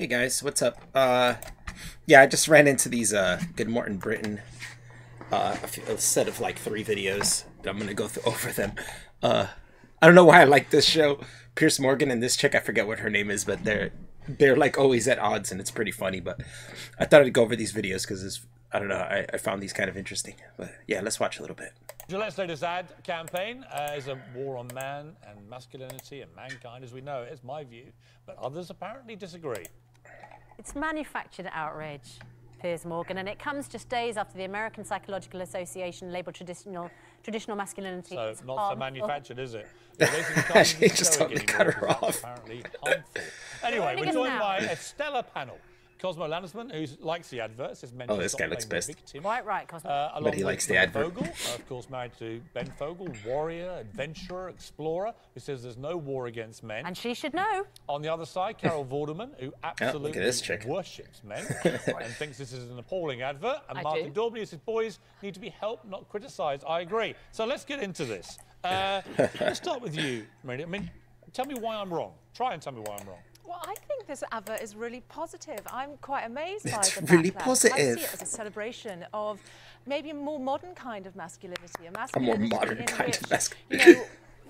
Hey guys, what's up? Yeah, I just ran into these Good Morning Britain a set of like 3 videos. I'm gonna go over them. I don't know why I like this show. Pierce Morgan and this chick, I forget what her name is, but they're like always at odds, and it's pretty funny. But I thought I'd go over these videos because I don't know, I found these kind of interesting. But yeah, let's watch a little bit. Gillette's latest ad campaign is a war on man and masculinity and mankind as we know it. It's my view, but others apparently disagree. It's manufactured outrage, Piers Morgan, and it comes just days after the American Psychological Association labelled traditional masculinity So as not harmful. So manufactured, is it? She just totally cut her off. Apparently harmful. Anyway, we're joined by a stellar panel. Cosmo Landesman, who likes the adverts, is mentioned. Oh, this guy looks pissed. Right, Cosmo. But he likes the advert. Vogel, of course, married to Ben Fogel, warrior, adventurer, explorer, who says there's no war against men. And she should know. On the other side, Carol Vorderman, who absolutely look at this chick. worships men and thinks this is an appalling advert. And Martin Daubney, who says boys need to be helped, not criticised. I agree. So let's get into this. Let's start with you, Maria. I mean, tell me why I'm wrong. Try and tell me why I'm wrong. Well, I think this advert is really positive. I'm quite amazed by It's the really backlash. positive. I see it as a celebration of maybe a more modern kind of masculinity. A more modern kind of masculinity. You know,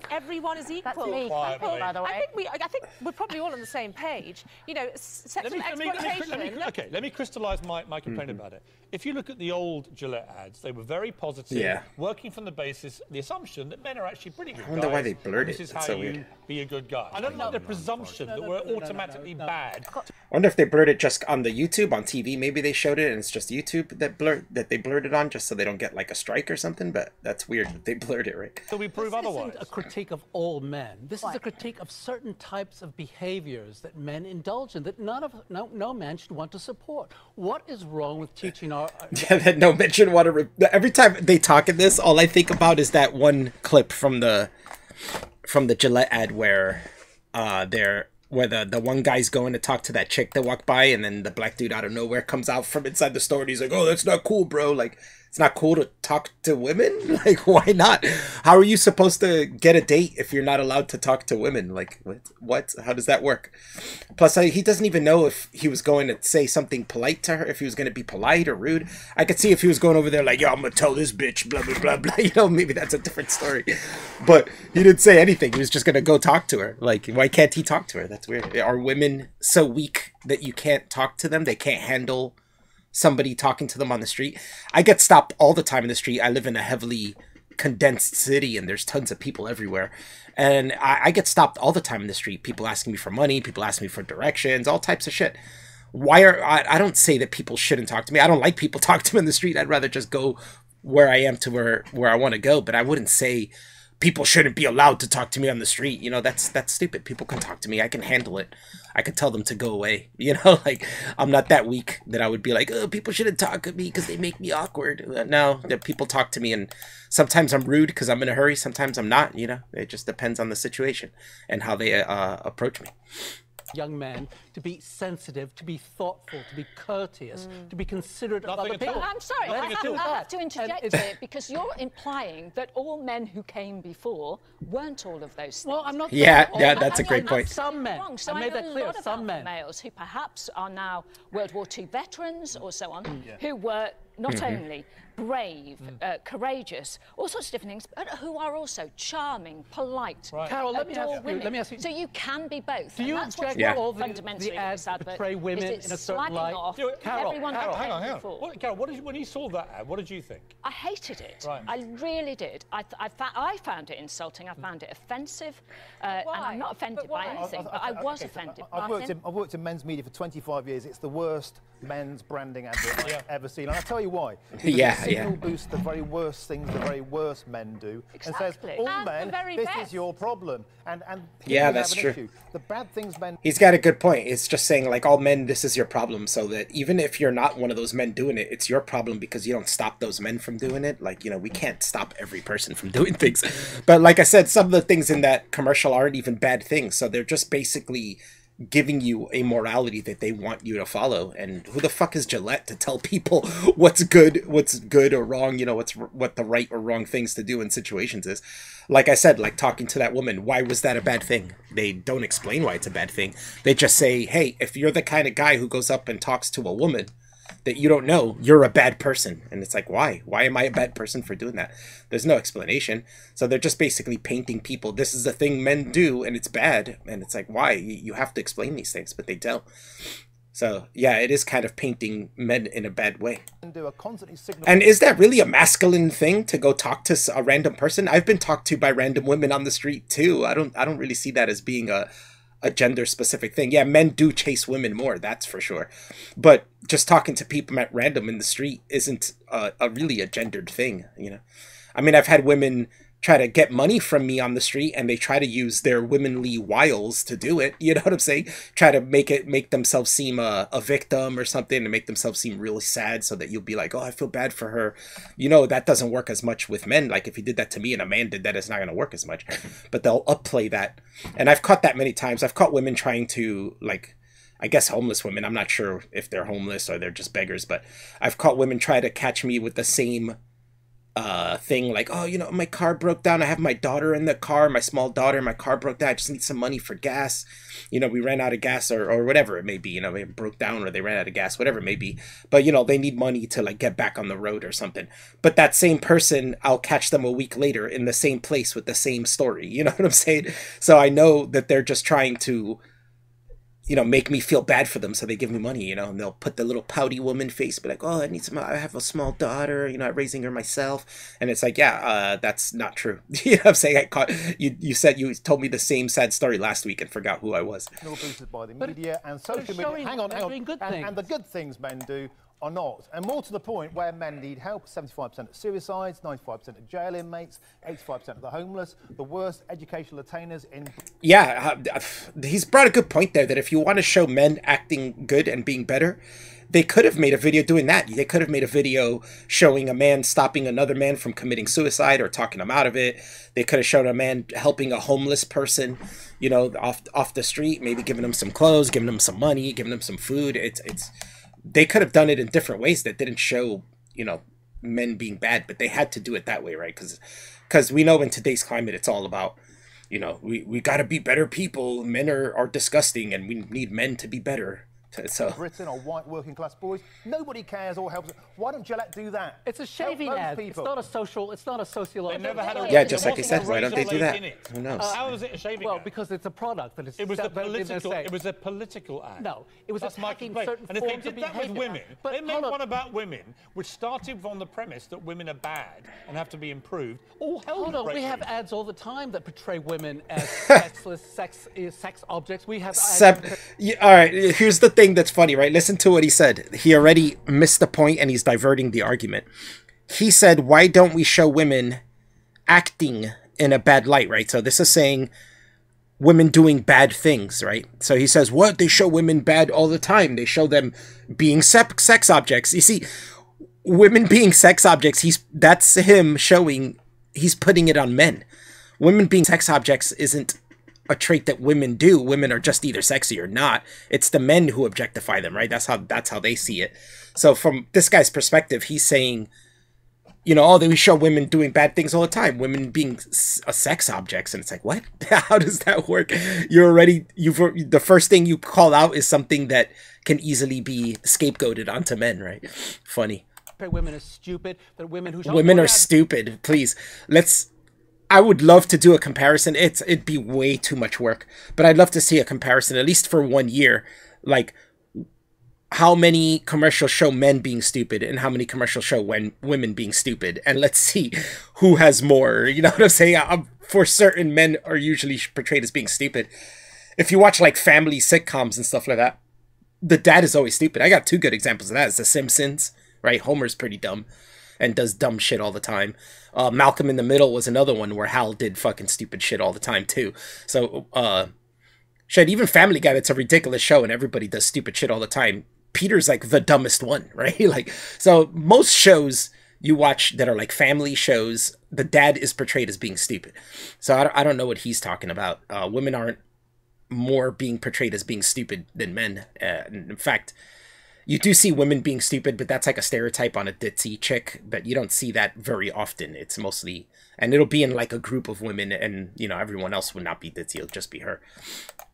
everyone is equal. That's me, by the way. I think we're probably all on the same page. You know, sexual exploitation. Let me crystallise my complaint about it. If you look at the old Gillette ads, they were very positive, working from the basis, the assumption that men are actually pretty good guys. I wonder why they blurred it. This is That's how so you weird. be a good guy. I don't like the presumption that we're automatically bad. I wonder if they blurred it just on the YouTube, on TV. Maybe they showed it and it's just YouTube that they blurred it on just so they don't get like a strike or something. But that's weird that they blurred it, right? So we prove otherwise. This isn't a critique of all men. This is a critique of certain types of behaviors that men indulge in that no man should want to support. What is wrong with teaching our... Yeah, that no men should want to... Every time they talk in this, all I think about is that one clip from the Gillette ad where the one guy's going to talk to that chick that walked by, and then the black dude out of nowhere comes out from inside the store and he's like, "Oh, that's not cool, bro. Like, it's not cool to talk to women. Like, why not? How are you supposed to get a date if you're not allowed to talk to women? Like, what? How does that work?" Plus, he doesn't even know if he was going to say something polite to her, if he was going to be polite or rude. I could see if he was going over there like, "Yo, I'm going to tell this bitch, blah, blah, blah, blah." You know, maybe that's a different story. But he didn't say anything. He was just going to go talk to her. Like, why can't he talk to her? That's weird. Are women so weak that you can't talk to them? They can't handle somebody talking to them on the street? I get stopped all the time in the street. I live in a heavily condensed city and there's tons of people everywhere, and I get stopped all the time in the street. People asking me for money, people asking me for directions, all types of shit. I don't say that people shouldn't talk to me. I don't like people talking to me in the street. I'd rather just go where I am to where I want to go. But I wouldn't say people shouldn't be allowed to talk to me on the street. You know, that's stupid. People can talk to me. I can handle it. I could tell them to go away. You know, like, I'm not that weak that I would be like, "Oh, people shouldn't talk to me because they make me awkward." No, that people talk to me, and sometimes I'm rude because I'm in a hurry. Sometimes I'm not. You know, it just depends on the situation and how they approach me. Young men to be sensitive, to be thoughtful, to be courteous, to be considerate of other people. I'm sorry, I have to interject here because you're implying that all men who came before weren't all of those things. Well, I'm not. Yeah, that's a great point. Some men. So I made that clear. Some men. Males who perhaps are now World War II veterans or so on, who were not only brave, courageous, all sorts of different things, but who are also charming, polite. Right. Carol, let me ask you. So you can be both. Do you object Yeah. to all the ads that portray women in a certain light? Carol, hang on. Carol, when you saw that ad, what did you think? I hated it. Right. I really did. I found it insulting. I found it offensive. And I'm not offended by anything, but I was offended. I've worked in men's media for 25 years. It's the worst men's branding advert I've ever seen. And I'll tell you why. Because it signal boosts the very worst things the very worst men do. Exactly. And says, all men, this is your problem. And yeah, you that's have an true. issue. The bad things men... He's got a good point. It's just saying, like, all men, this is your problem, so that even if you're not one of those men doing it, it's your problem because you don't stop those men from doing it. Like, you know, we can't stop every person from doing things. But like I said, some of the things in that commercial aren't even bad things, so they're just basically giving you a morality that they want you to follow. And who the fuck is Gillette to tell people what's good or wrong, you know, what the right or wrong things to do in situations is. Like I said, like talking to that woman, why was that a bad thing? They don't explain why it's a bad thing. They just say, hey, if you're the kind of guy who goes up and talks to a woman that you don't know, you're a bad person. And it's like, why? Why am I a bad person for doing that? There's no explanation. So they're just basically painting people. This is the thing men do, and it's bad. And it's like, why? You have to explain these things, but they don't. So, yeah, it is kind of painting men in a bad way. And is that really a masculine thing to go talk to a random person? I've been talked to by random women on the street, too. I don't really see that as being a gender specific thing. Yeah, men do chase women more, that's for sure. But just talking to people at random in the street isn't really a gendered thing, you know. I mean, I've had women try to get money from me on the street, and they try to use their womanly wiles to do it. You know what I'm saying? Try to make themselves seem a victim or something, and make themselves seem really sad, so that you'll be like, oh, I feel bad for her. You know, that doesn't work as much with men. Like if you did that to me and a man did that, it's not going to work as much. But they'll upplay that. And I've caught that many times. I've caught women trying to, like, I guess homeless women. I'm not sure if they're homeless or they're just beggars, but I've caught women try to catch me with the same thing, like, oh, you know, my car broke down, I have my daughter in the car, my small daughter, my car broke down, I just need some money for gas, you know, we ran out of gas, or whatever it may be, you know, it broke down or they ran out of gas, whatever it may be, but you know, they need money to like get back on the road or something. But that same person, I'll catch them a week later in the same place with the same story, you know what I'm saying? So I know that they're just trying to, you know, make me feel bad for them, so they give me money, you know, and they'll put the little pouty woman face, be like, oh, I need some, I have a small daughter, you know, I'm raising her myself. And it's like, yeah, that's not true. You know what I'm saying? I caught, you said, you told me the same sad story last week and forgot who I was. Boosted by the media and social media. Hang on. And the good things men do are not. And more to the point, where men need help, 75% of suicides, 95% of jail inmates, 85% of the homeless, the worst educational attainers in... Yeah, he's brought a good point there, that if you want to show men acting good and being better, they could have made a video doing that. They could have made a video showing a man stopping another man from committing suicide or talking him out of it. They could have shown a man helping a homeless person, you know, off the street, maybe giving him some clothes, giving him some money, giving him some food. They could have done it in different ways that didn't show, you know, men being bad, but they had to do it that way, right? Because we know in today's climate, it's all about, you know, we got to be better people. Men are disgusting, and we need men to be better. So Britain or white working class boys, nobody cares or helps. Why don't Gillette do that? It's a shaving ad. It's not a sociological. They never had a yeah, just like you said, why don't they do that? Who knows? How is it a shaving ad? Well, because it's a product that is. It was a political ad. No, it was attacking certain and if they did that with women, they made one about women, which started from the premise that women are bad and have to be improved. Hold on, we have ads all the time that portray women as sexless, sex objects. We have ads. All right, here's the thing that's funny, right? Listen to what he said. He already missed the point and he's diverting the argument. He said, why don't we show women acting in a bad light, right? So this is saying women doing bad things, right? So he says, what? They show women bad all the time. They show them being sex objects. You see, women being sex objects, that's him showing, he's putting it on men. Women being sex objects isn't a trait that women do. Women are just either sexy or not. It's the men who objectify them, right? That's how they see it. So from this guy's perspective, he's saying, you know, we show women doing bad things all the time, women being sex objects, and it's like, what? How does that work? The first thing you call out is something that can easily be scapegoated onto men, right? Funny. Women are stupid. That women are stupid. Please, I would love to do a comparison. It'd be way too much work, but I'd love to see a comparison, at least for 1 year. Like, how many commercials show men being stupid and how many commercials show women being stupid, and let's see who has more. You know what I'm saying? For certain, men are usually portrayed as being stupid. If you watch like family sitcoms and stuff like that, the dad is always stupid. I got two good examples of that. It's The Simpsons, right? Homer's pretty dumb and does dumb shit all the time. Malcolm in the Middle was another one where Hal did fucking stupid shit all the time too. So, shit, even Family Guy, that's a ridiculous show and everybody does stupid shit all the time. Peter's like the dumbest one, right? Like, so most shows you watch that are like family shows, the dad is portrayed as being stupid. So I don't know what he's talking about. Women aren't more being portrayed as being stupid than men. In fact, you do see women being stupid, but that's like a stereotype on a ditzy chick, but you don't see that very often. It's mostly, and it'll be in like a group of women, and you know, everyone else would not be ditzy, it'll just be her.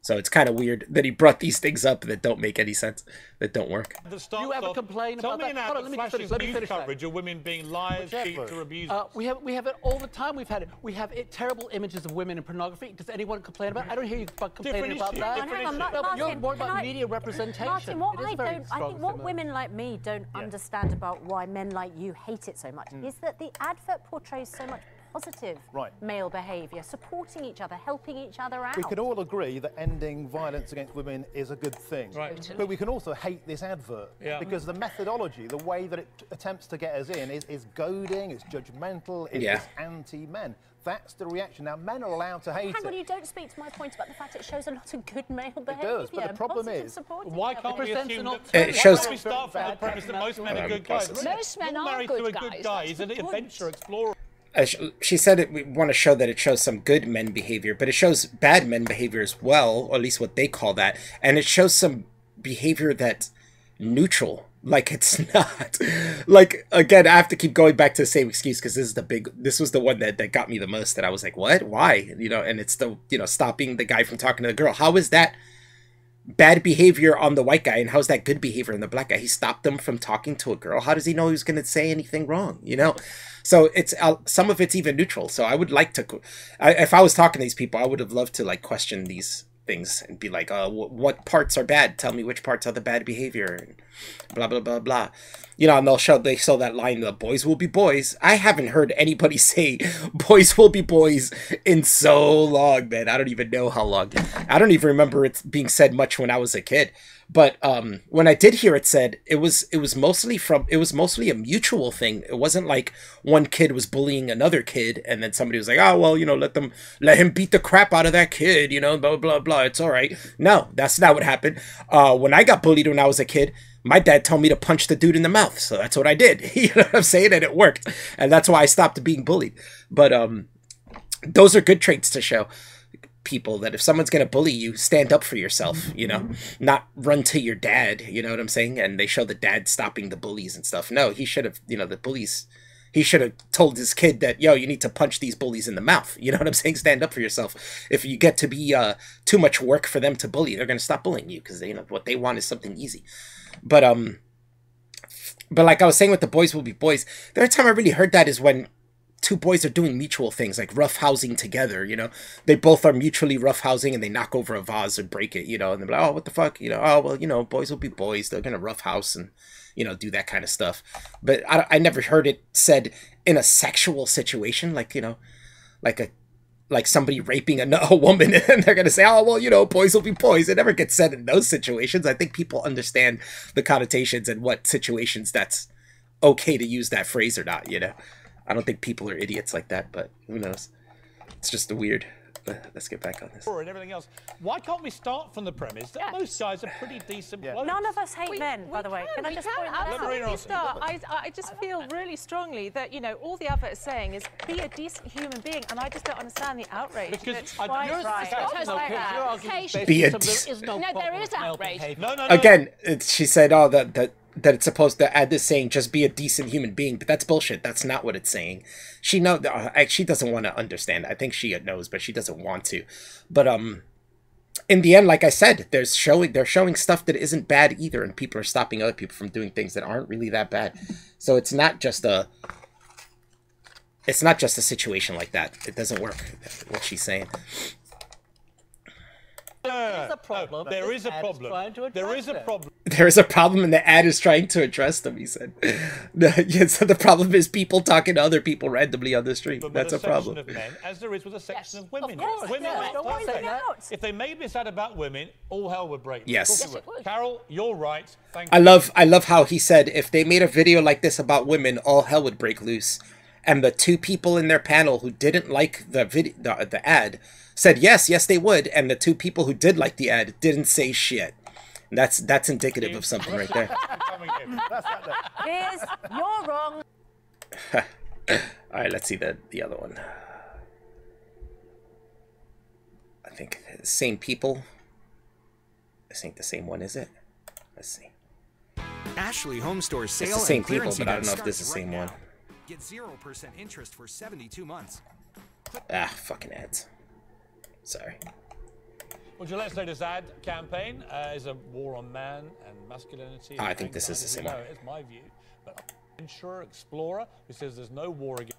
So it's kind of weird that he brought these things up that don't make any sense, that don't work. You ever complain about that? Hold on, let me finish coverage of women being liars, cheats, or abused. We have it all the time. We've had it. We have terrible images of women in pornography. Does anyone complain about it? I don't hear you complaining about that. You're more about media representation. Martin, I think what women like me don't understand about why men like you hate it so much is that the advert portrays so much positive male behaviour, supporting each other, helping each other out. We can all agree that ending violence against women is a good thing. Right. But we can also hate this advert because the methodology, the way that it attempts to get us in is goading, it's judgmental, it's anti-men. That's the reaction. Now, men are allowed to hate it. Hang on, you don't speak to my point about the fact it shows a lot of good male behaviour. It does, but the problem is... Why can't we assume that... It shows... Why don't we start from the premise that most men are good guys? Most men are good guys. Married to a good guy. He's an adventure explorer. She said we want to show that it shows some good men behavior, but it shows bad men behavior as well, or at least what they call that. And it shows some behavior that's neutral. Like, it's not. Like, again, I have to keep going back to the same excuse because this was the one that got me the most, that I was like, what? Why? You know, and it's the, you know, stopping the guy from talking to the girl. How is that bad behavior on the white guy, and how's that good behavior on the black guy? He stopped them from talking to a girl. How does he know he was going to say anything wrong, you know? So it's some of it's even neutral. So I would like to, if I was talking to these people, I would have loved to like question these things and be like, what parts are bad? Tell me which parts are the bad behavior, and blah blah blah blah. You know, and they show that line, the boys will be boys. I haven't heard anybody say boys will be boys in so long, man. I don't even know how long. I don't even remember it being said much when I was a kid. But when I did hear it said, it was mostly a mutual thing. It wasn't like one kid was bullying another kid and then somebody was like, oh, well, you know, let him beat the crap out of that kid, you know, blah, blah, blah. It's all right. No, that's not what happened. When I got bullied when I was a kid, my dad told me to punch the dude in the mouth. So that's what I did. You know what I'm saying? And it worked. And that's why I stopped being bullied. But those are good traits to show people, that if someone's going to bully you, stand up for yourself, you know, not run to your dad, you know what I'm saying? And they show the dad stopping the bullies and stuff. No, he should have, you know, the bullies, he should have told his kid that, yo, you need to punch these bullies in the mouth. You know what I'm saying? Stand up for yourself. If you get to be too much work for them to bully, they're going to stop bullying you because, you know, what they want is something easy. But like I was saying with the boys will be boys, the only time I really heard that is when two boys are doing mutual things, like roughhousing together, you know? They both are mutually roughhousing and they knock over a vase or break it, you know? And they're like, oh, what the fuck? You know, oh, well, you know, boys will be boys. They're going to roughhouse and, you know, do that kind of stuff. But I never heard it said in a sexual situation, like, you know, like somebody raping a woman and they're going to say, oh, well, you know, boys will be boys. It never gets said in those situations. I think people understand the connotations and what situations that's okay to use that phrase or not, you know? I don't think people are idiots like that, but who knows? It's just a weird. Let's get back on this. And everything else. Why can't we start from the premise that most guys are pretty decent blokes? None of us hate men, by the way. Can I just point that out? I just feel really strongly that, you know, all the advert is saying is be a decent human being, and I just don't understand the outrage. Because be a there is outrage. No. Again, she said, oh, that it's supposed to add this saying, just be a decent human being, but that's bullshit. That's not what it's saying. She doesn't want to understand. I think she knows, but she doesn't want to. But in the end, like I said, they're showing stuff that isn't bad either, and people are stopping other people from doing things that aren't really that bad. So it's not just a situation like that. It doesn't work. That's what she's saying. There is a problem. There is a problem. There is a problem, and the ad is trying to address them, he said. So the problem is people talking to other people randomly on the street. That's a problem. Of men, as there is with a section of women. If they made this ad about women, all hell would break. Yes. Carol, you're right. Thank you. I love how he said if they made a video like this about women, all hell would break loose. And the two people in their panel who didn't like the ad said yes they would, and the two people who did like the ad didn't say shit. That's indicative of something right there. Piers, you're wrong. All right, let's see the other one. I think same people. This ain't the same one, is it? Let's see. Ashley Home Store sale. It's the same people, but I don't know if this is the same one. Get 0% interest for 72 months. Ah, fucking ads. Sorry. Well, Gillette's latest ad campaign is a war on man and masculinity. I think this is the same one. It's my view. But Insurer Explorer, who says there's no war against.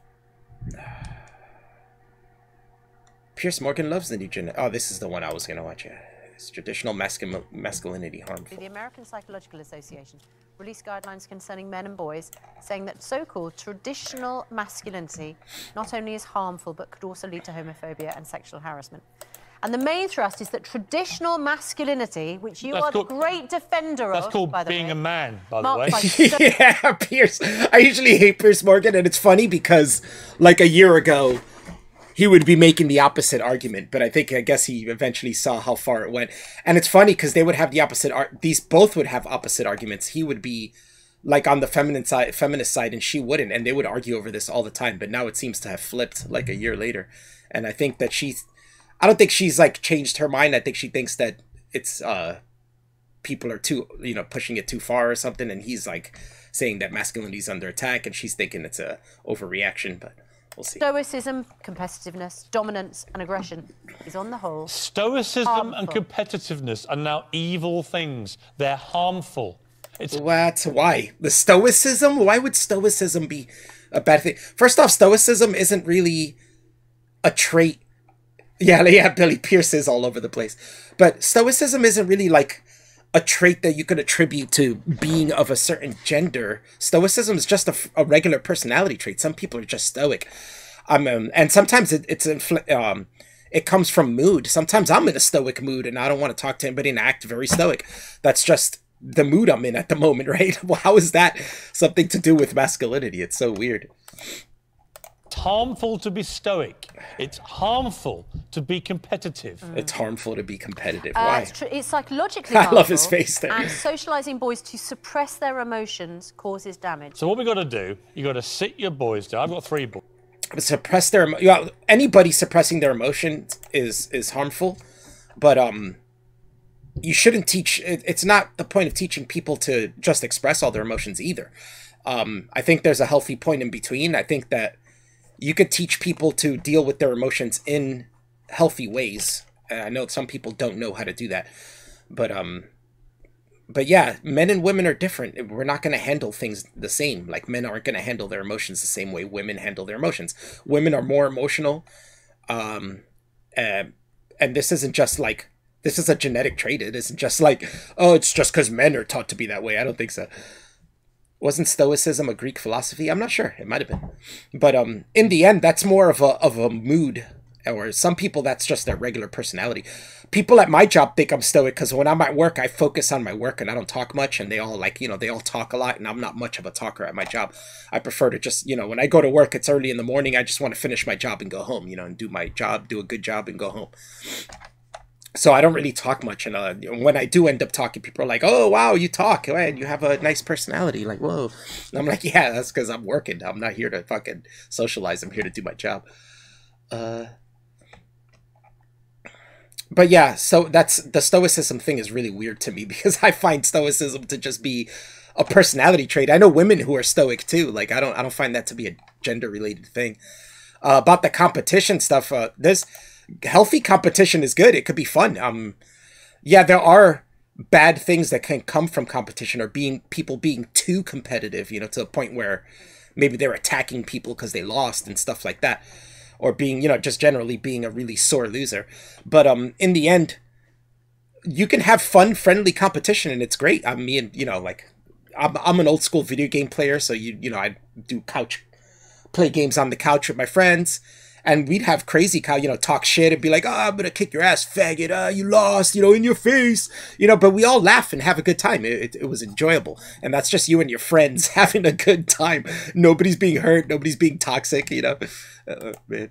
Piers Morgan loves the new gen. Oh, this is the one I was gonna watch. Yeah, it's traditional masculinity harmful. The American Psychological Association released guidelines concerning men and boys, saying that so-called traditional masculinity not only is harmful but could also lead to homophobia and sexual harassment. And the main thrust is that traditional masculinity, which you are the great defender of, that's called by the being way, a man, by the way. Yeah, Piers. I usually hate Piers Morgan, and it's funny because, like, a year ago, he would be making the opposite argument, but I guess he eventually saw how far it went. And it's funny because they would have the opposite. These both would have opposite arguments. He would be like on the feminist side, and she wouldn't, and they would argue over this all the time. But now it seems to have flipped, like a year later. And I think that I don't think she's like changed her mind. I think she thinks that it's people are too, pushing it too far or something, and he's like saying that masculinity is under attack, and she's thinking it's a overreaction. But we'll see. Stoicism, competitiveness, dominance, and aggression is on the whole Stoicism and competitiveness are now evil things. They're harmful. Why? The stoicism? Why would stoicism be a bad thing? First off, stoicism isn't really a trait. Yeah, Billy Pierce is all over the place. But stoicism isn't really like a trait that you could attribute to being of a certain gender. Stoicism is just a regular personality trait. Some people are just stoic. And sometimes it comes from mood. Sometimes I'm in a stoic mood and I don't want to talk to anybody and act very stoic. That's just the mood I'm in at the moment, right? Well, how is that something to do with masculinity? It's so weird. It's harmful to be stoic. It's harmful to be competitive. It's harmful to be competitive. Why? It's psychologically I harmful. love his face there. And socializing boys to suppress their emotions causes damage. So what we got to do, you got to sit your boys down. I've got 3 boys. Suppress their anybody suppressing their emotions is harmful, but you shouldn't teach. It's not the point of teaching people to just express all their emotions either. I think there's a healthy point in between. I think that you could teach people to deal with their emotions in healthy ways. I know some people don't know how to do that, but yeah, men and women are different. We're not going to handle things the same. Like, men aren't going to handle their emotions the same way women handle their emotions. Women are more emotional, and this isn't just like, this is a genetic trait. It isn't just like, oh, it's just because men are taught to be that way. I don't think so. Wasn't Stoicism a Greek philosophy? I'm not sure. It might have been. But in the end, that's more of a mood. Or some people, that's just their regular personality. People at my job think I'm stoic because when I'm at work, I focus on my work and I don't talk much. And they all they all talk a lot. And I'm not much of a talker at my job. I prefer to just, when I go to work, it's early in the morning. I just want to finish my job and go home, and do my job, do a good job and go home. So I don't really talk much, and when I do end up talking, people are like, "Oh, wow, you talk, and you have a nice personality." Like, whoa. And I'm like, yeah, that's because I'm working. I'm not here to fucking socialize. I'm here to do my job. But yeah, so that's the stoicism thing is really weird to me because I find stoicism to just be a personality trait. I know women who are stoic too. Like, I don't find that to be a gender related thing. About the competition stuff, there's healthy competition is good. It could be fun. Yeah, there are bad things that can come from competition, or people being too competitive, to the point where maybe they're attacking people because they lost and stuff like that, or being, just generally being a really sore loser. But in the end, you can have fun, friendly competition, and it's great. I'm an old school video game player, so I do play games on the couch with my friends. And we'd have crazy, talk shit and be like, "Oh, I'm going to kick your ass, faggot. You lost, in your face." But we all laugh and have a good time. It was enjoyable. And that's just you and your friends having a good time. Nobody's being hurt. Nobody's being toxic, man.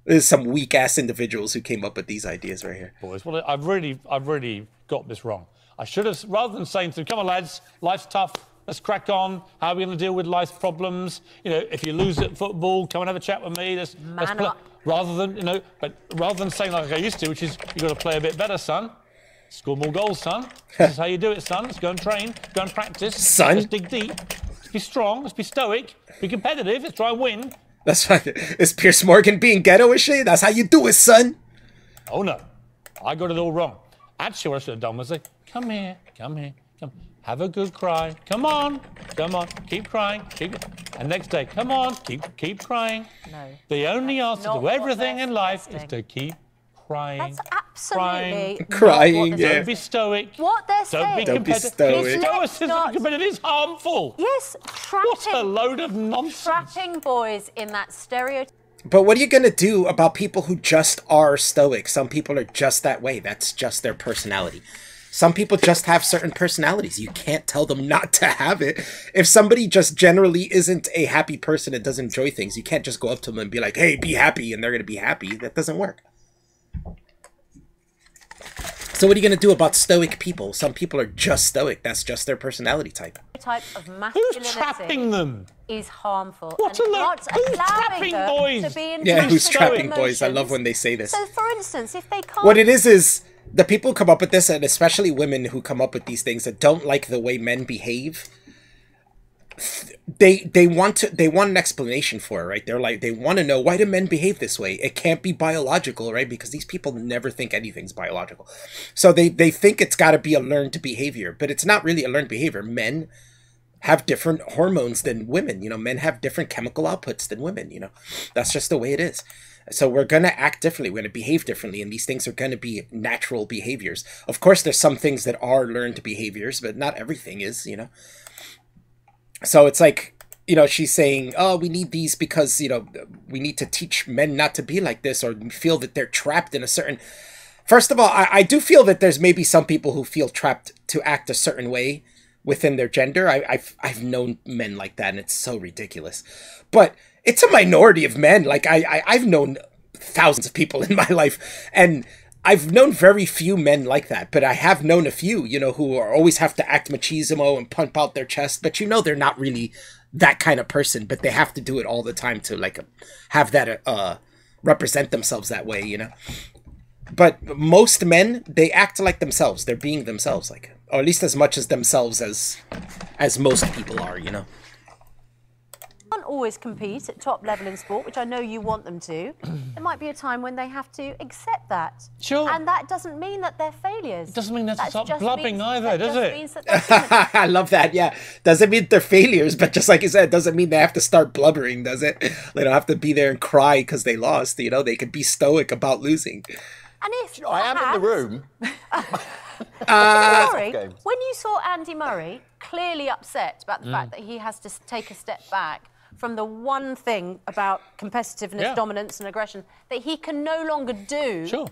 There's some weak-ass individuals who came up with these ideas right here. Boys, well, I've really got this wrong. I should have, rather than saying to them, "Come on, lads, life's tough. Let's crack on. How are we going to deal with life's problems? If you lose at football, come and have a chat with me. Let's play." Rather than, rather than saying like I used to, which is, "You've got to play a bit better, son. Score more goals, son. This is how you do it, son. Let's go and train. Go and practice. Son. Let's dig deep. Let's be strong. Let's be stoic. Be competitive. Let's try and win. That's right. Is Piers Morgan being ghetto-ish? That's how you do it, son. Oh, no. I got it all wrong. Actually, what I should have done was say, come here, come here, come. Have a good cry. Come on, keep crying, And next day, come on, keep crying. No. The only answer to everything in life is to keep crying. That's absolutely crying. Yeah. Don't be stoic. What they're saying. Don't be stoic. Stoicism and competitive is harmful. Yes, What a load of nonsense. trapping boys in that stereotype. But what are you going to do about people who just are stoic? Some people are just that way. That's just their personality. Some people just have certain personalities. You can't tell them not to have it. If somebody just generally isn't a happy person and doesn't enjoy things, you can't just go up to them and be like, hey, be happy, and they're going to be happy. That doesn't work. So what are you going to do about stoic people? Some people are just stoic. That's just their personality type. Type of masculinity. Who's trapping them? Is harmful. What a load. Who's trapping boys? Yeah, who's trapping boys? I love when they say this. So, for instance, if they can't... What it is the people who come up with this, and especially women who come up with these things that don't like the way men behave, they want an explanation for it, right? They're like, they want to know, why do men behave this way? It can't be biological, right? Because these people never think anything's biological. So they think it's got to be a learned behavior, but it's not really a learned behavior. Men have different hormones than women. You know, men have different chemical outputs than women. You know, that's just the way it is. So we're going to act differently. We're going to behave differently. And these things are going to be natural behaviors. Of course, there's some things that are learned behaviors, but not everything is, you know. So it's like, you know, she's saying, oh, we need these because, you know, we need to teach men not to be like this, or feel that they're trapped in a certain... First of all, I do feel that there's maybe some people who feel trapped to act a certain way within their gender. I've known men like that, and it's so ridiculous. But it's a minority of men. Like, I've known thousands of people in my life, and I've known very few men like that. But I have known a few, you know, who are always have to act machismo and pump out their chest. But, you know, they're not really that kind of person, but they have to do it all the time to, like, have that represent themselves that way, you know. But most men, they act like themselves. They're being themselves, like, or at least as much as themselves as most people are, you know. Can't always compete at top level in sport, which I know you want them to. There might be a time when they have to accept that. Sure. And that doesn't mean that they're failures. It doesn't mean they have to stop blubbing either, does it? I love that, yeah. Doesn't mean they're failures, but just like you said, doesn't mean they have to start blubbering, does it? They don't have to be there and cry because they lost, you know. They could be stoic about losing. And if I am in the room. Sorry, when you saw Andy Murray clearly upset about the fact that he has to take a step back from the one thing about competitiveness, dominance and aggression that he can no longer do. Sure.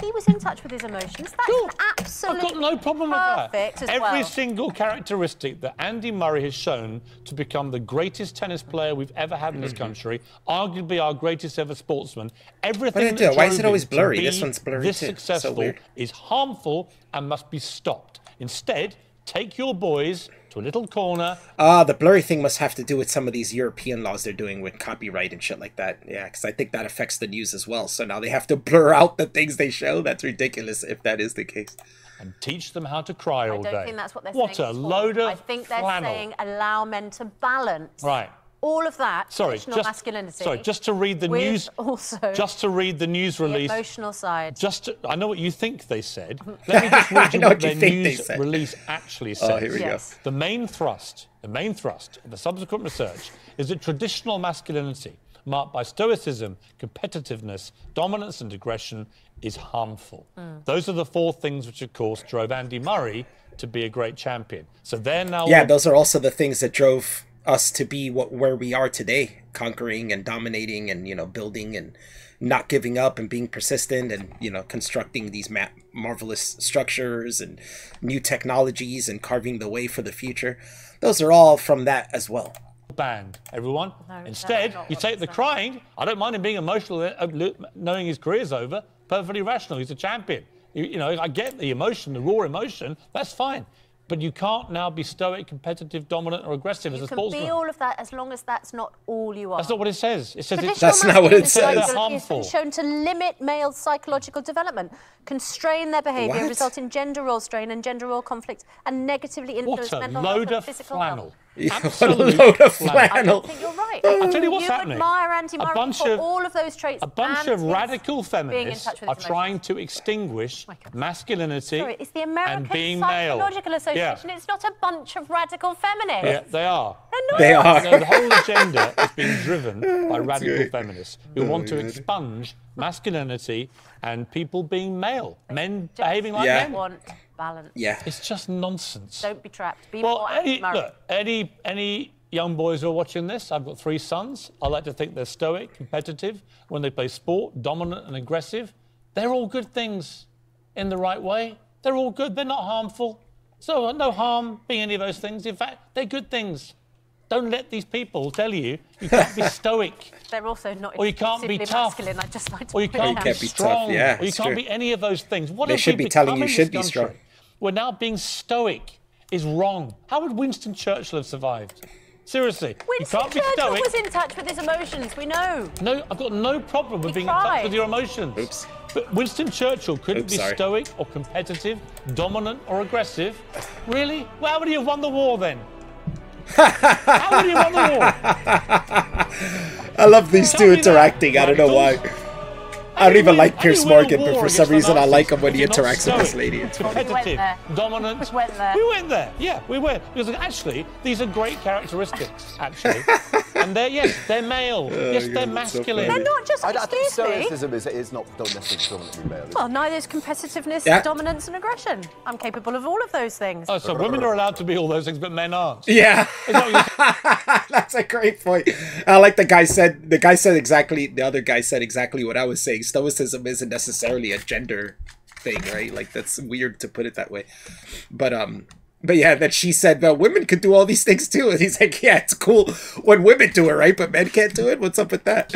He was in touch with his emotions. That's absolutely I've got no problem with that. Perfect as Every single characteristic that Andy Murray has shown to become the greatest tennis player we've ever had in this country, arguably our greatest ever sportsman, everything that Why is it always drove him blurry? to This be one's blurry this too. successful So is harmful and must be stopped. Instead, take your boys to a little corner. The blurry thing must have to do with some of these European laws they're doing with copyright and shit like that. Yeah, because I think that affects the news as well. So now they have to blur out the things they show. That's ridiculous if that is the case. And teach them how to cry all day. I don't think that's what they're saying. What a load of I think they're flannel. saying allow men to balance. Right. All of that, traditional Sorry, masculinity. just to read the news. Also, just to read the news release. The emotional side. I know what you think they said. Let me just read you what their news release actually says. Oh, here we go. The main thrust of the subsequent research is that traditional masculinity, marked by stoicism, competitiveness, dominance and aggression, is harmful. Those are the four things which, of course, drove Andy Murray to be a great champion. So they're now... Yeah, those are also the things that drove us to be where we are today, conquering and dominating and, you know, building and not giving up and being persistent and, you know, constructing these marvelous structures and new technologies and carving the way for the future. Those are all from that as well. Banned, everyone. No, instead, you take the crying. I don't mind him being emotional, knowing his career's over. Perfectly rational. He's a champion. You know, I get the emotion, the raw emotion. That's fine. But you can't now be stoic, competitive, dominant, or aggressive as a sportsman. You can be all of that as long as that's not all you are. That's not what it says. It says that's not what it says. It's been shown to limit male psychological development, constrain their behaviour, result in gender role strain and gender role conflict, and negatively influence mental health and physical health. Yeah, what a load of flannel. I don't think you're right. I'll tell you what's happening. Admire anti-Murray for all of those traits. A bunch of radical feminists are trying to extinguish masculinity it's the American and being male. Psychological Association. It's not a bunch of radical feminists. Yeah, they are. They are. The whole agenda is being driven by radical feminists who want to expunge masculinity and people being male, men behaving like men. Want balance. Yeah, it's just nonsense. Don't be trapped. Be more look, any young boys who are watching this, I've got 3 sons. I like to think they're stoic, competitive when they play sport, dominant and aggressive. They're all good things in the right way. They're all good. They're not harmful. So no harm being any of those things. In fact, they're good things. Don't let these people tell you can't be stoic. They're also not or you can't be tough. Masculine, I just like to or you can't be strong. Tough. Yeah, or you can't be any of those things. What they should be telling you should be strong. Where now being stoic is wrong. How would Winston Churchill have survived? Seriously, Winston you can't be Churchill stoic. was in touch with his emotions, we know. No, I've got no problem with being in touch with your emotions. Oops. But Winston Churchill couldn't be stoic or competitive, dominant or aggressive. Really? Well, how would he have won the war then? How would he have won the war? I love these two interacting. I don't know why. I don't even like Piers Morgan, but for some reason I like him when he interacts with this lady. It's competitive, dominant. We went there. We went there. Yeah, we went. Because actually, these are great characteristics, actually. And they're male. Yes, they're masculine. They're not just, I think stoicism is not necessarily male. Well, neither is competitiveness, dominance and aggression. I'm capable of all of those things. Oh, so women are allowed to be all those things, but men aren't. Yeah. That's a great point. I like the other guy said exactly what I was saying. Stoicism isn't necessarily a gender thing, right? Like, that's weird to put it that way. But yeah, that she said, well, women could do all these things too. And he's like, yeah, it's cool when women do it, right? But men can't do it? What's up with that?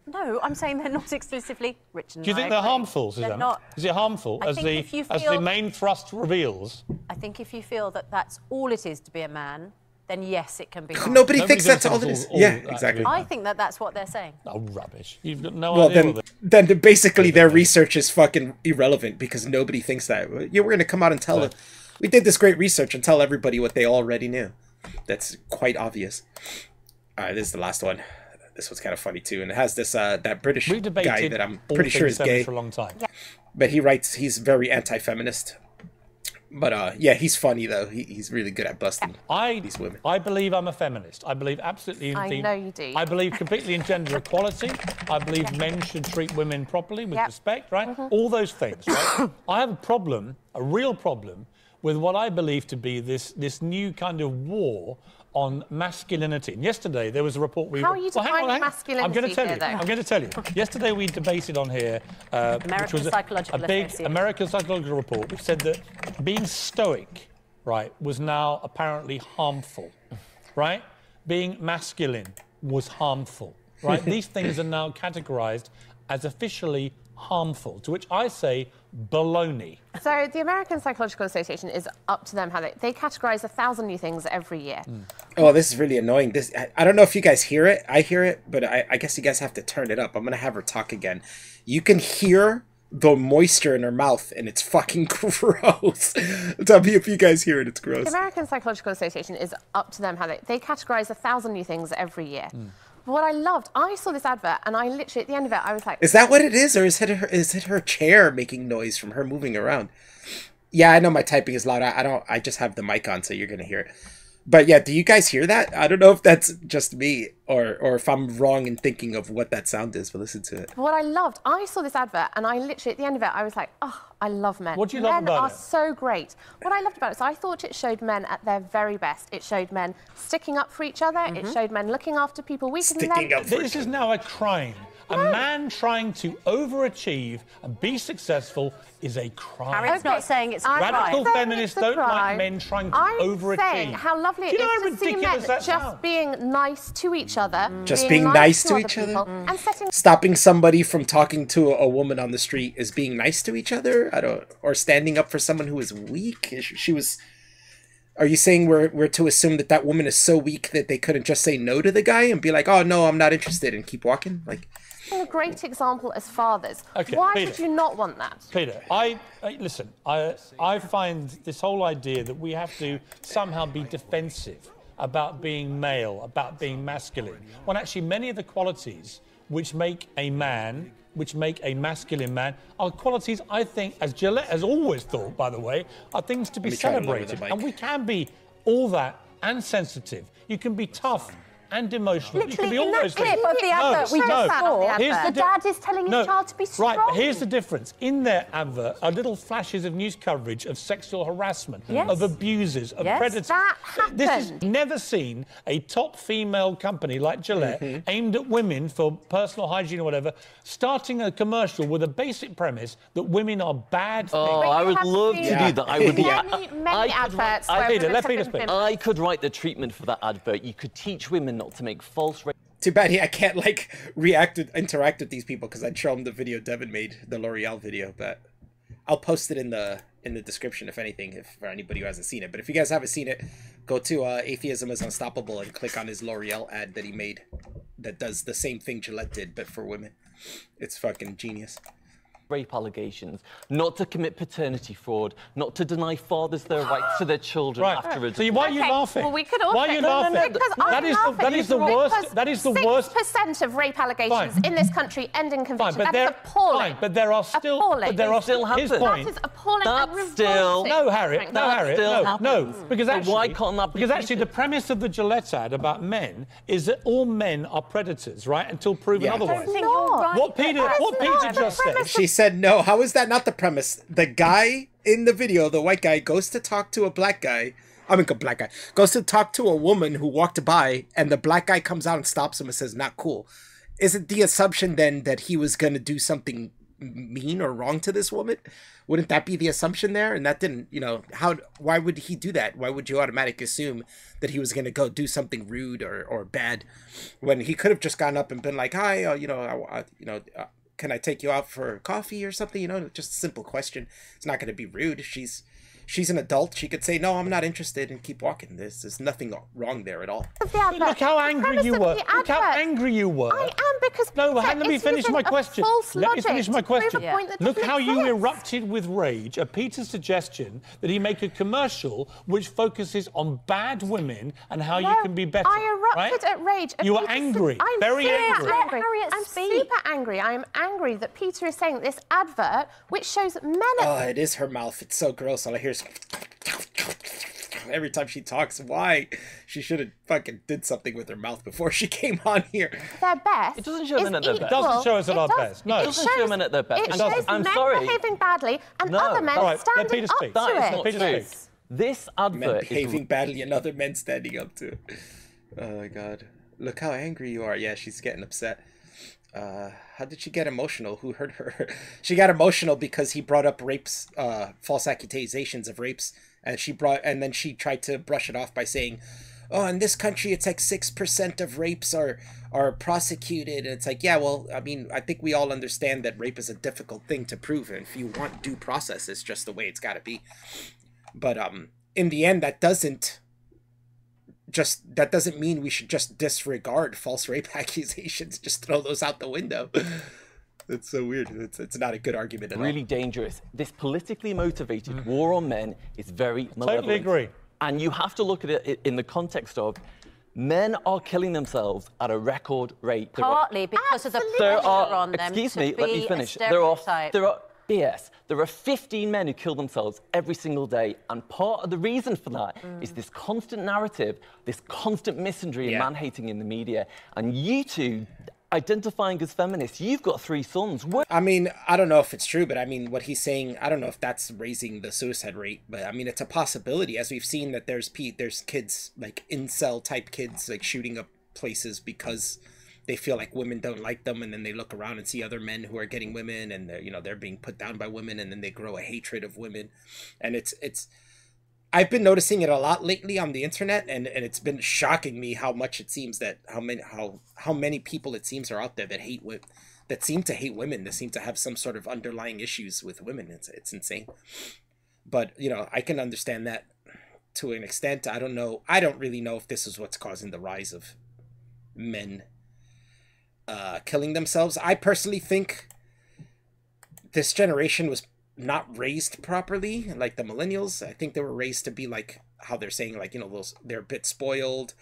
No, I'm saying they're not exclusively rich and Do you think they're harmful, Suzanne? Not. Is it harmful, as the main thrust reveals? I think if you feel that that's all it is to be a man, then yes, it can be harmful. Nobody thinks that's all it is. Yeah, exactly. I think that that's what they're saying. Oh, rubbish. You've got no idea. Then basically their research is fucking irrelevant because nobody thinks that. Yeah, we're going to come out and tell them. We did this great research and tell everybody what they already knew. That's quite obvious. All right, this is the last one. This one's kind of funny too, and it has this that British guy that I'm pretty sure is gay. For a long time. Yeah. But he writes he's very anti-feminist. But yeah, he's funny though. He's really good at busting these women. I believe I'm a feminist. I believe absolutely in I know you do. I believe completely in gender equality. I believe men should treat women properly with respect, right? All those things, right? I have a problem, a real problem, with what I believe to be this new kind of war on masculinity. And yesterday there was a report. How are you defining masculinity? I'm going to tell you. I'm going to tell you. Yesterday we debated on here, which was a big American psychological report, which said that being stoic, right, was now apparently harmful, right? Being masculine was harmful, right? These things are now categorized as officially harmful, to which I say baloney. So the American Psychological Association is up to them how they categorize 1,000 new things every year. Oh, this is really annoying. I don't know if you guys hear it. I hear it, but I guess you guys have to turn it up. I'm going to have her talk again. You can hear the moisture in her mouth, and it's fucking gross. Tell me if you guys hear it. It's gross. The American Psychological Association is up to them how they categorize 1,000 new things every year. What I loved, I saw this advert, and I literally, at the end of it, I was like... Is that what it is, or is it her chair making noise from her moving around? Yeah, I know my typing is loud. I just have the mic on, so you're going to hear it. But yeah, do you guys hear that? I don't know if that's just me or if I'm wrong in thinking of what that sound is, but listen to it. What I loved, I saw this advert, and I literally, at the end of it, I was like, oh, I love men. What do you love about it? Men are so great. What I loved about it, so I thought it showed men at their very best. It showed men sticking up for each other. It showed men looking after people weaker than them. This is now a crime. A man trying to overachieve and be successful is a crime. Harry's not saying it's a crime. Radical feminists don't like men trying to overachieve. I'm saying how lovely it is to see men just being nice to each other. Just being nice to each other? And stopping somebody from talking to a woman on the street is being nice to each other? Or standing up for someone who is weak? Are you saying we're to assume that that woman is so weak that they couldn't just say no to the guy and be like, oh, no, I'm not interested, and keep walking? Like, a great example as fathers. Okay, why Peter, would you not want that? Peter, listen, I find this whole idea that we have to somehow be defensive about being male, about being masculine, when actually many of the qualities which make a man, which make a masculine man, are qualities, I think, as Gillette has always thought, by the way, are things to be celebrated. And we can be all that and sensitive. You can be tough and emotional. Literally, you can be in all that those clip things. of the advert we just saw, the dad is telling his child to be strong. Right, but here's the difference. In their advert are little flashes of news coverage of sexual harassment, of abuses, of predators. That happened. This is never seen a top female company like Gillette aimed at women for personal hygiene or whatever, starting a commercial with a basic premise that women are bad things. Oh, I would love to do that. I would many adverts. I could write the treatment for that advert. You could teach women not to make false. Too bad I can't like interact with these people because I'd show them the video Devin made, the L'Oreal video. But I'll post it in the description if anything, if for anybody who hasn't seen it. But if you guys haven't seen it, go to Atheism is Unstoppable and click on his L'Oreal ad that he made that does the same thing Gillette did but for women. It's fucking genius. Rape allegations, not to commit paternity fraud, not to deny fathers their rights to their children after a divorce. So why are you laughing? Well, we could also... Why are you laughing? That is the worst. That is the worst. 6% of rape allegations in this country end in conviction. That's appalling. But there are still... Appalling. But there are still... His point... That is appalling and revolting. No, Harriet. No, Harriet. No. Because actually... Why can't that be... Because actually the premise of the Gillette ad about men is that all men are predators, right? Until proven otherwise. What Peter just said... She said no. How is that not the premise? The guy in the video, the white guy, goes to talk to a black guy. I mean, black guy goes to talk to a woman who walked by, and the black guy comes out and stops him and says, "Not cool." Isn't the assumption then that he was going to do something mean or wrong to this woman? Wouldn't that be the assumption there? And that didn't, you know, why would he do that? Why would you automatically assume that he was going to go do something rude or bad when he could have just gone up and been like, "Hi, can I take you out for coffee or something?" You know, just a simple question. It's not going to be rude. She's an adult. She could say, "No, I'm not interested," and keep walking. There's nothing wrong there at all. Look how angry you were. Look how angry you were. I am, because... No, let me finish my question. Let me finish my question. Look how you erupted with rage at Peter's suggestion that he make a commercial which focuses on bad women and how you can be better. I erupted at rage. You were angry. I'm very angry. I'm super angry. I am angry that Peter is saying this advert, which shows men... Oh, it is her mouth. It's so gross. All I hear is... every time she talks. Why? She should have fucking did something with her mouth before she came on here. Their best. It doesn't show men at their best. It doesn't show us at our best. No. It doesn't show men at their best. It shows men behaving badly and other men standing up to it. That is not true. This advert men behaving badly and other men standing up to it. Oh my god. Look how angry you are. Yeah, she's getting upset. How did she get emotional? Who hurt her? She got emotional because he brought up rapes, false accusations of rapes, and then she tried to brush it off by saying, "Oh, in this country, it's like 6% of rapes are prosecuted." And it's like, yeah, well, I mean, I think we all understand that rape is a difficult thing to prove, and if you want due process, it's just the way it's got to be. But in the end, that doesn't mean we should just disregard false rape accusations, just throw those out the window. It's so weird. It's not a good argument at all. Really dangerous. This politically motivated war on men is very malevolent. Totally agree. And you have to look at it in the context of men are killing themselves at a record rate. Partly because of the pressure on them. Excuse me, let me finish. There are 15 men who kill themselves every single day, and part of the reason for that is this constant narrative, this constant misandry and man-hating in the media. And you two, identifying as feminists, you've got 3 sons. I mean, I don't know if it's true, but I mean, what he's saying, I don't know if that's raising the suicide rate, but I mean, it's a possibility, as we've seen that there's kids, like incel type kids, like shooting up places because they feel like women don't like them, and then they look around and see other men who are getting women, and they're being put down by women, and then they grow a hatred of women. And it's I've been noticing it a lot lately on the internet, and it's been shocking me how much it seems that how many people it seems are out there that seem to hate women, that seem to have some sort of underlying issues with women. It's insane. But I can understand that to an extent. I don't know. I don't really know if this is what's causing the rise of men killing themselves. I personally think this generation was not raised properly, like the millennials. I think they were raised to be like how they're saying, like, you know, they're a bit spoiled.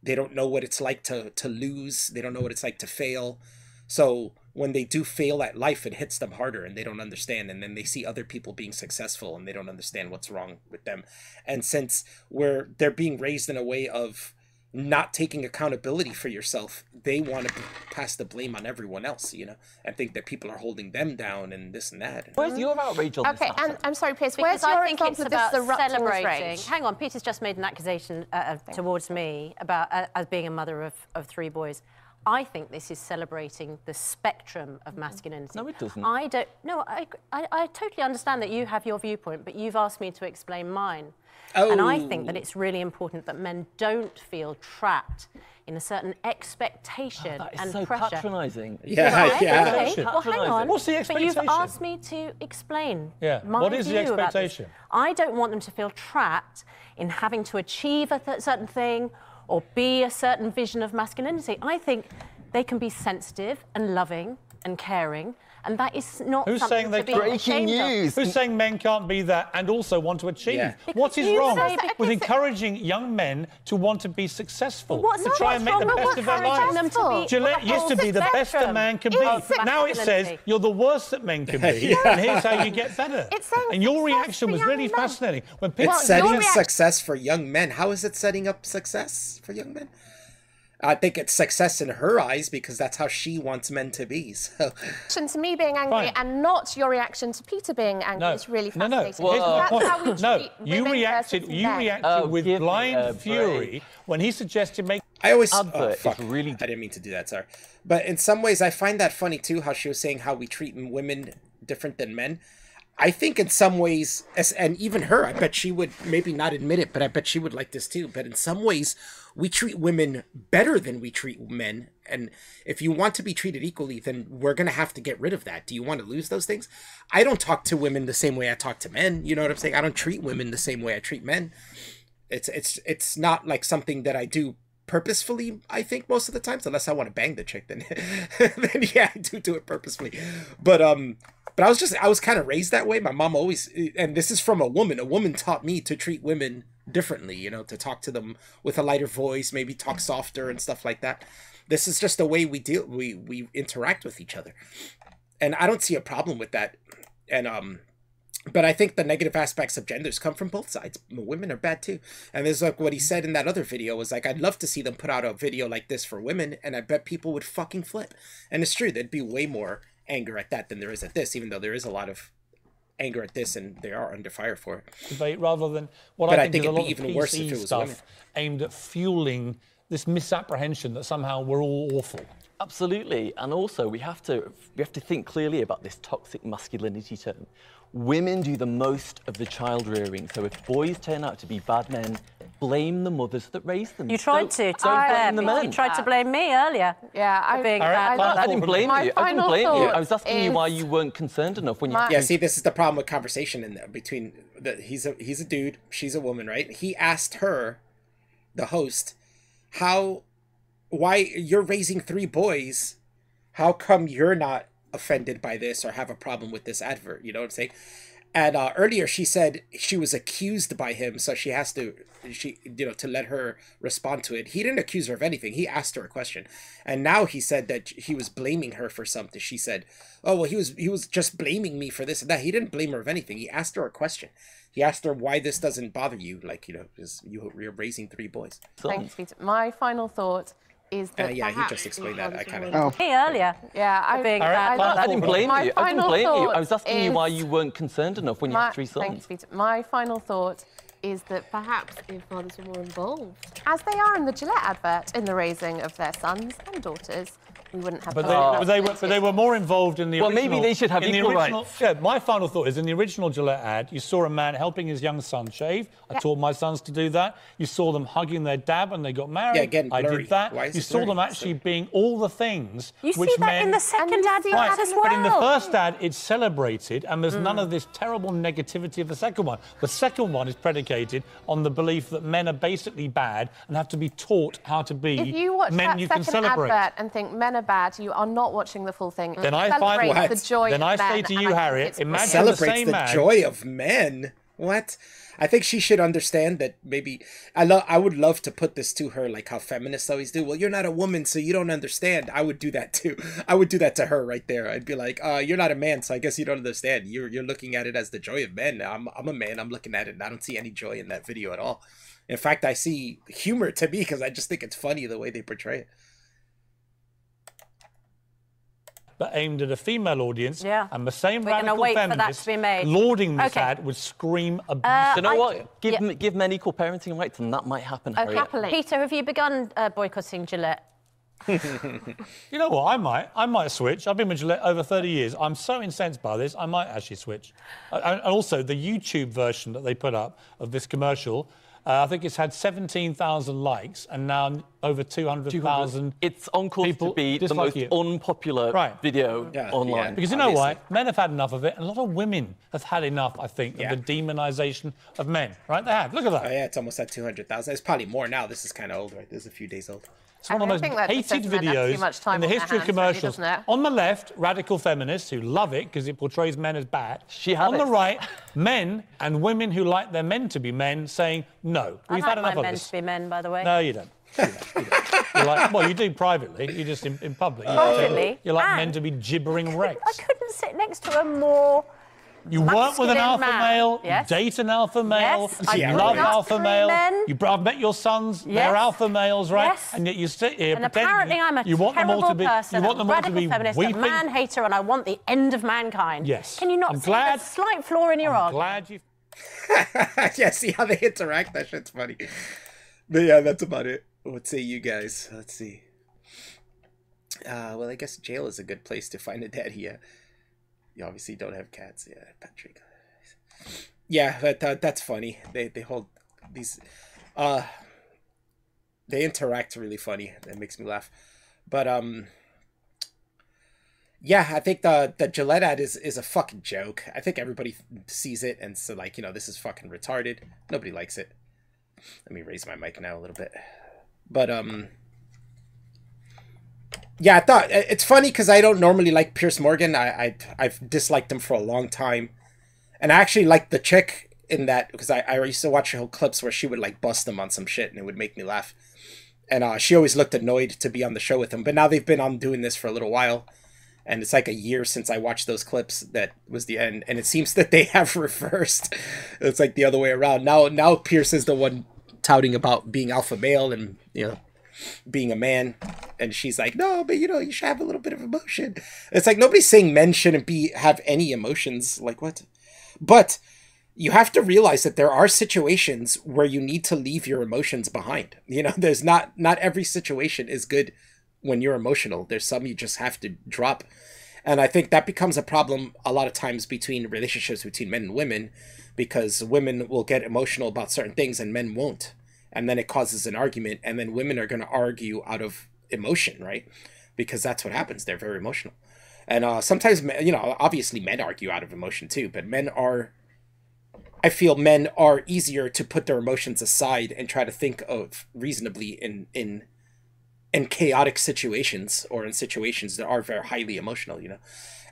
They don't know what it's like to lose. They don't know what it's like to fail. So when they do fail at life, it hits them harder and they don't understand. And then they see other people being successful and they don't understand what's wrong with them. And since they're being raised in a way of not taking accountability for yourself, they want to pass the blame on everyone else, you know, and think that people are holding them down and this and that. Where's your outrage on this? Okay, and I'm sorry, Piers, because where's your I think it's example about of this celebrating. rage? Hang on, Peter's just made an accusation towards me about as being a mother of 3 boys. I think this is celebrating the spectrum of masculinity. No, it doesn't. I don't. No, I totally understand that you have your viewpoint, but you've asked me to explain mine. Oh. And I think that it's really important that men don't feel trapped in a certain expectation and so pressure. Patronising. Yeah, yeah. Okay. Well, hang on. What's the expectation? But you've asked me to explain. Yeah. My What is the view about this. expectation? I don't want them to feel trapped in having to achieve a certain thing or be a certain vision of masculinity. I think they can be sensitive and loving and caring, and that is not Who's something saying they to be can't? ashamed of. Who's saying men can't be that and also want to achieve? Yeah. What is You wrong say with encouraging young men to want to be successful, What's to not try and make the wrong best with of their encouraging them lives? to be Gillette the used whole to be the best a spectrum? man can It's be. Now it says masculinity. you're the worst that men can be, Yeah. and here's how you get better. It's saying And your success reaction for was young really men. fascinating. When It's setting success for young men. How is it setting up success for young men? I think it's success in her eyes because that's how she wants men to be. So, To me being angry and not your reaction to Peter being angry is really fascinating. That's how we treat you women reacted. versus You men. reacted with give me blind a fury break. when he suggested make. I always Advert is really. I didn't mean to do that. Sorry, but in some ways I find that funny too. How she was saying how we treat women different than men. I think in some ways, and even her, I bet she would maybe not admit it, but I bet she would like this too. But in some ways, we treat women better than we treat men. And if you want to be treated equally, then we're going to have to get rid of that. Do you want to lose those things? I don't talk to women the same way I talk to men. You know what I'm saying? I don't treat women the same way I treat men. It's not like something that I do purposefully, I think, most of the times, unless I want to bang the chick, then yeah, I do it purposefully. But I was kind of raised that way. My mom always, and this is from a woman taught me to treat women differently, you know, to talk to them with a lighter voice, maybe talk softer and stuff like that. This is just the way we interact with each other. And I don't see a problem with that. And but I think the negative aspects of genders come from both sides. Women are bad too. And there's like what he said in that other video was like, I'd love to see them put out a video like this for women, and I bet people would fucking flip. And it's true, there'd be way more anger at that than there is at this, even though there is a lot of anger at this and they are under fire for it. Debate rather than what but I think is a it'd lot be of even PC worse if it was stuff women. aimed at fueling this misapprehension that somehow we're all awful. Absolutely, and also we have to think clearly about this toxic masculinity term. Women do the most of the child rearing, so if boys turn out to be bad men, blame the mothers that raised them. You tried to don't blame the men. You tried to blame me earlier. Yeah, I didn't blame you. I didn't blame you. I was asking you why is- you weren't concerned enough when you. Yeah, see, this is the problem with conversation in there between he's a dude, she's a woman, right? He asked her, the host, why you're raising 3 boys, how come you're not offended by this or have a problem with this advert? You know what I'm saying? And earlier she said she was accused by him, so she has to, to let her respond to it. He didn't accuse her of anything. He asked her a question, and now he said that he was blaming her for something. She said, "Oh well, he was just blaming me for this and that." He didn't blame her of anything. He asked her a question. He asked her why this doesn't bother you, like because you're raising 3 boys. Thanks, Peter. My final thought is that yeah, he just explained that. I kind of. Oh. Me earlier. Yeah, I didn't blame you. I didn't blame you. I was asking you why you weren't concerned enough when you had 3 sons. Thanks, Peter. My final thought is that perhaps if fathers were more involved, as they are in the Gillette advert, in the raising of their sons and daughters, we wouldn't have. But they were more involved in the original. Well, maybe they should have equal rights. Yeah, my final thought is in the original Gillette ad, you saw a man helping his young son shave. I taught my sons to do that. You saw them hugging their dad when they got married. Yeah, again, I did that. You saw them actually being all the things which men... You see that in the second ad as well. But in the first ad, it's celebrated, and there's none of this terrible negativity of the second one. The second one is predicated on the belief that men are basically bad and have to be taught how to be if you watch men that you can second celebrate. advert and think men are bad, you are not watching the full thing. Then I find the joy Then of I men, say to you, Harriet, imagine celebrates the same man. joy of men. What? I think she should understand that maybe I would love to put this to her like how feminists always do. Well, you're not a woman, so you don't understand. I would do that too. I would do that to her right there. I'd be like, you're not a man, so I guess you don't understand. You're looking at it as the joy of men. I'm a man. I'm looking at it, and I don't see any joy in that video at all. In fact, I see humor to me because I just think it's funny the way they portray it. But aimed at a female audience, and the same We're radical wait feminists for that to be made. lauding this ad would scream abuse. You know what? Give men equal parenting rights, and that might happen, Harriet. Happily. Peter, have you begun boycotting Gillette? You know what? I might switch. I've been with Gillette over 30 years. I'm so incensed by this, I might actually switch. And also, the YouTube version that they put up of this commercial, I think it's had 17,000 likes and now over 200,000. It's on course to be the most unpopular video online. Because you know why? Men have had enough of it. A lot of women have had enough, I think, of the demonisation of men. Right? They have. Look at that. Oh, yeah, it's almost at 200,000. It's probably more now. This is kind of old, right? This is a few days old. It's one of the most hated videos in the history of commercials. On the left, radical feminists who love it because it portrays men as bad. On the right, men and women who like their men to be men saying, no, we've had enough of this. I like my men to be men, by the way. No, you don't. You're like, well, you do privately. You just in public. Privately. You like men to be gibbering wrecks. I couldn't sit next to a more... You work with an alpha male, you date an alpha male, you love alpha male, I've met your sons, they're alpha males, right? And yet you sit here and apparently I'm a terrible person, a radical feminist, a man-hater, and I want the end of mankind. Yes. Can you not see the slight flaw in your argument? Glad you... Yeah, see how they interact? That shit's funny. But yeah, that's about it. What say you guys? Let's see. Well, I guess jail is a good place to find a daddy, yeah. You obviously don't have cats, yeah, Patrick. Yeah, but that's funny. They hold these, they interact really funny. That makes me laugh. But yeah, I think the Gillette ad is a fucking joke. I think everybody sees it and so like, you know, this is fucking retarded. Nobody likes it. Let me raise my mic now a little bit. But yeah, I thought it's funny because I don't normally like Piers Morgan. I've disliked him for a long time, and I actually liked the chick in that because I used to watch her clips where she would like bust him on some shit and it would make me laugh, and she always looked annoyed to be on the show with him. But now they've been on doing this for a little while, and it's like a year since I watched those clips. That was the end, and it seems that they have reversed. It's like the other way around. Now Piers is the one touting about being alpha male and, you know, being a man, and she's like, no, but you know, you should have a little bit of emotion. It's like nobody's saying men shouldn't have any emotions. Like what? But you have to realize that there are situations where you need to leave your emotions behind. You know, there's not every situation is good when you're emotional. There's some you just have to drop. And I think that becomes a problem a lot of times between relationships between men and women, because women will get emotional about certain things and men won't. And then it causes an argument, and then women are going to argue out of emotion, right? Because that's what happens. They're very emotional. And sometimes, you know, obviously men argue out of emotion too, but I feel men are easier to put their emotions aside and try to think of reasonably in chaotic situations, or in situations that are very highly emotional, you know?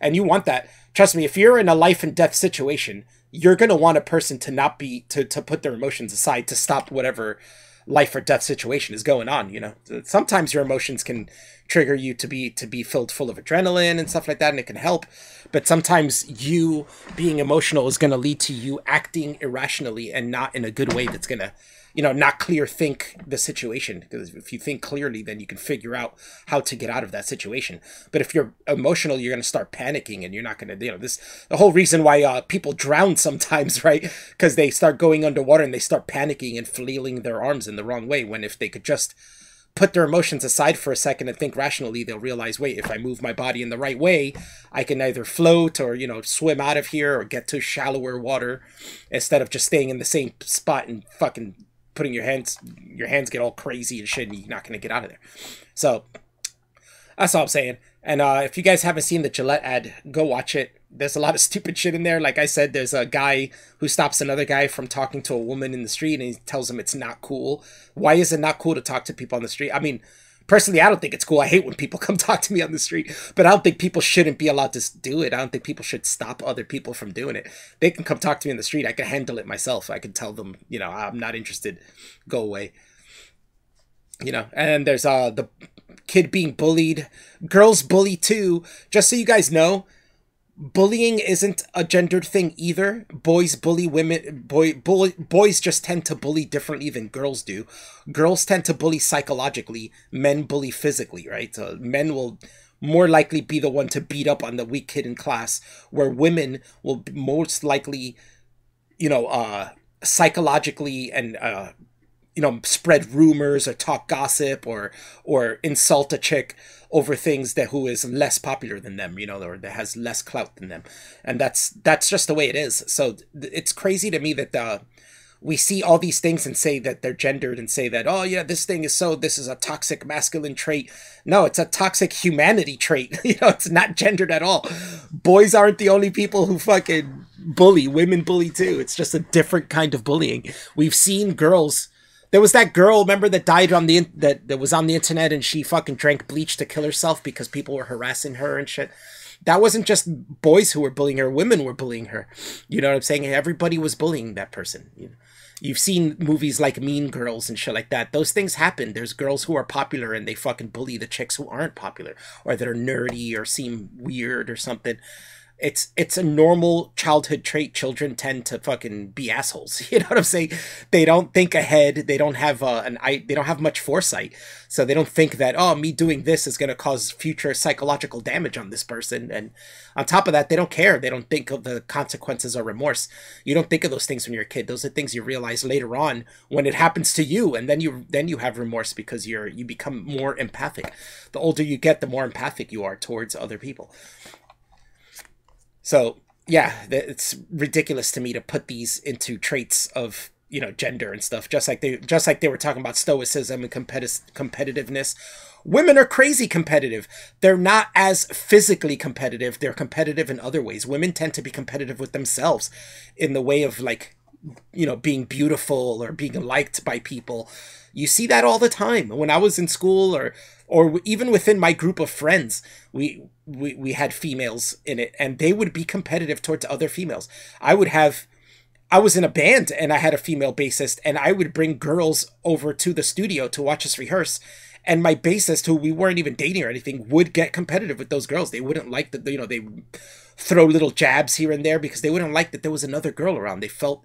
And you want that. Trust me, if you're in a life and death situation, you're going to want a person to not be, to put their emotions aside, to stop whatever life or death situation is going on, you know? Sometimes your emotions can trigger you to be filled full of adrenaline and stuff like that, and it can help. But sometimes you being emotional is going to lead to you acting irrationally and not in a good way that's going to, you know, not clear think the situation. Because if you think clearly, then you can figure out how to get out of that situation. But if you're emotional, you're going to start panicking, and you're not going to, you know, the whole reason why people drown sometimes, right? Because they start going underwater and they start panicking and flailing their arms in the wrong way, when if they could just put their emotions aside for a second and think rationally, they'll realize, wait, if I move my body in the right way, I can either float or, you know, swim out of here or get to shallower water instead of just staying in the same spot and fucking putting your hands get all crazy and shit and you're not going to get out of there. So that's all I'm saying. And if you guys haven't seen the Gillette ad, go watch it. There's a lot of stupid shit in there. Like I said, there's a guy who stops another guy from talking to a woman in the street and he tells him it's not cool. Why is it not cool to talk to people on the street? I mean, personally, I don't think it's cool. I hate when people come talk to me on the street, but I don't think people shouldn't be allowed to do it. I don't think people should stop other people from doing it. They can come talk to me in the street. I can handle it myself. I can tell them, you know, I'm not interested. Go away. You know, and there's the kid being bullied. Girls bully too. Just so you guys know, bullying isn't a gendered thing either. Boys bully women. Boys just tend to bully differently than girls do. Girls tend to bully psychologically. Men bully physically, right? So men will more likely be the one to beat up on the weak kid in class, where women will most likely, you know, psychologically and you know, spread rumors or talk gossip or insult a chick over things that who is less popular than them, you know, or that has less clout than them. And that's just the way it is. So it's crazy to me that we see all these things and say that they're gendered and say that, oh yeah, this is a toxic masculine trait. No, it's a toxic humanity trait. You know, it's not gendered at all. Boys aren't the only people who fucking bully. Women bully too. It's just a different kind of bullying. We've seen girls. There was that girl, remember, that died on that was on the internet and she fucking drank bleach to kill herself because people were harassing her and shit. That wasn't just boys who were bullying her, women were bullying her. You know what I'm saying? Everybody was bullying that person. You know? You've seen movies like Mean Girls and shit like that. Those things happen. There's girls who are popular and they fucking bully the chicks who aren't popular or that are nerdy or seem weird or something. It's a normal childhood trait. Children tend to fucking be assholes. You know what I'm saying? They don't think ahead. They don't have they don't have much foresight. So they don't think that, oh, me doing this is going to cause future psychological damage on this person. And on top of that, they don't care. They don't think of the consequences or remorse. You don't think of those things when you're a kid. Those are things you realize later on when it happens to you, and then you have remorse because you become more empathic. The older you get, the more empathic you are towards other people. So yeah, it's ridiculous to me to put these into traits of, you know, gender and stuff. Just like they were talking about stoicism and competitiveness. Women are crazy competitive. They're not as physically competitive. They're competitive in other ways. Women tend to be competitive with themselves in the way of, like, you know, being beautiful or being liked by people. You see that all the time. When I was in school or even within my group of friends, we had females in it, and they would be competitive towards other females. I was in a band and I had a female bassist, and I would bring girls over to the studio to watch us rehearse. And my bassist, who we weren't even dating or anything, would get competitive with those girls. They wouldn't like that, you know, they would throw little jabs here and there because they wouldn't like that there was another girl around. They felt,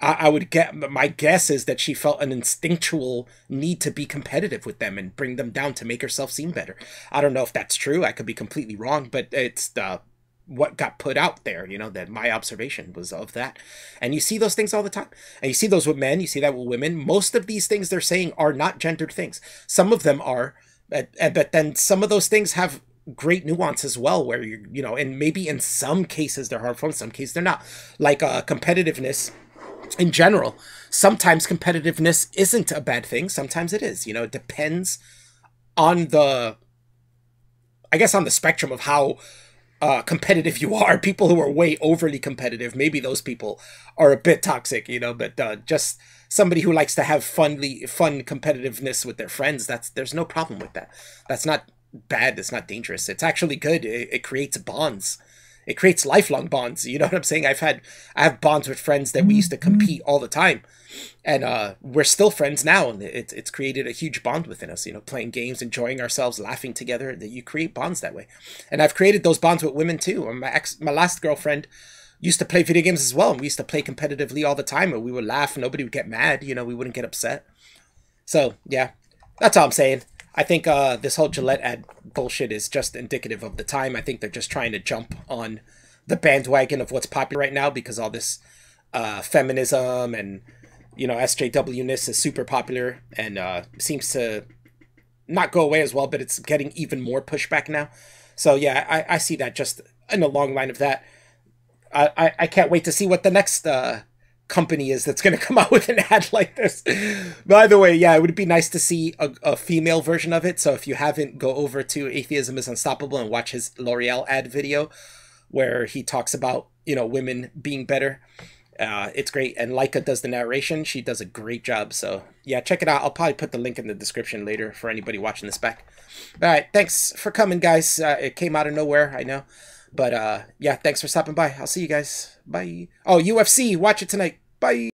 my guess is that she felt an instinctual need to be competitive with them and bring them down to make herself seem better. I don't know if that's true. I could be completely wrong, but it's what got put out there, you know, that my observation was of that. And you see those things all the time. And you see those with men, you see that with women. Most of these things they're saying are not gendered things. Some of them are, but then some of those things have great nuance as well, where you know, and maybe in some cases they're harmful, in some cases they're not. Like competitiveness in general, sometimes competitiveness isn't a bad thing. Sometimes it is. You know, it depends on on the spectrum of how competitive you are. People who are way overly competitive, maybe those people are a bit toxic, you know, but just somebody who likes to have fun competitiveness with their friends, there's no problem with that. That's not bad. It's not dangerous. It's actually good. It creates bonds. It creates lifelong bonds. You know what I'm saying? I have bonds with friends that we used to compete all the time, and we're still friends now. And it's created a huge bond within us. You know, playing games, enjoying ourselves, laughing together. That you create bonds that way. And I've created those bonds with women too. My last girlfriend used to play video games as well, and we used to play competitively all the time. And we would laugh. Nobody would get mad. You know, we wouldn't get upset. So yeah, that's all I'm saying. I think this whole Gillette ad bullshit is just indicative of the time. I think they're just trying to jump on the bandwagon of what's popular right now because all this feminism and, you know, SJW-ness is super popular and seems to not go away as well, but it's getting even more pushback now. So yeah, I see that just in the long line of that. I can't wait to see what the next company is that's going to come out with an ad like this. By the way, yeah, it would be nice to see a female version of it. So if you haven't, go over to Atheism is Unstoppable and watch his L'Oreal ad video where he talks about, you know, women being better. It's great. And Leica does the narration. She does a great job. So yeah, check it out. I'll probably put the link in the description later for anybody watching this back. All right. Thanks for coming, guys. It came out of nowhere, I know. But yeah, thanks for stopping by. I'll see you guys. Bye. Oh, UFC. Watch it tonight. Bye.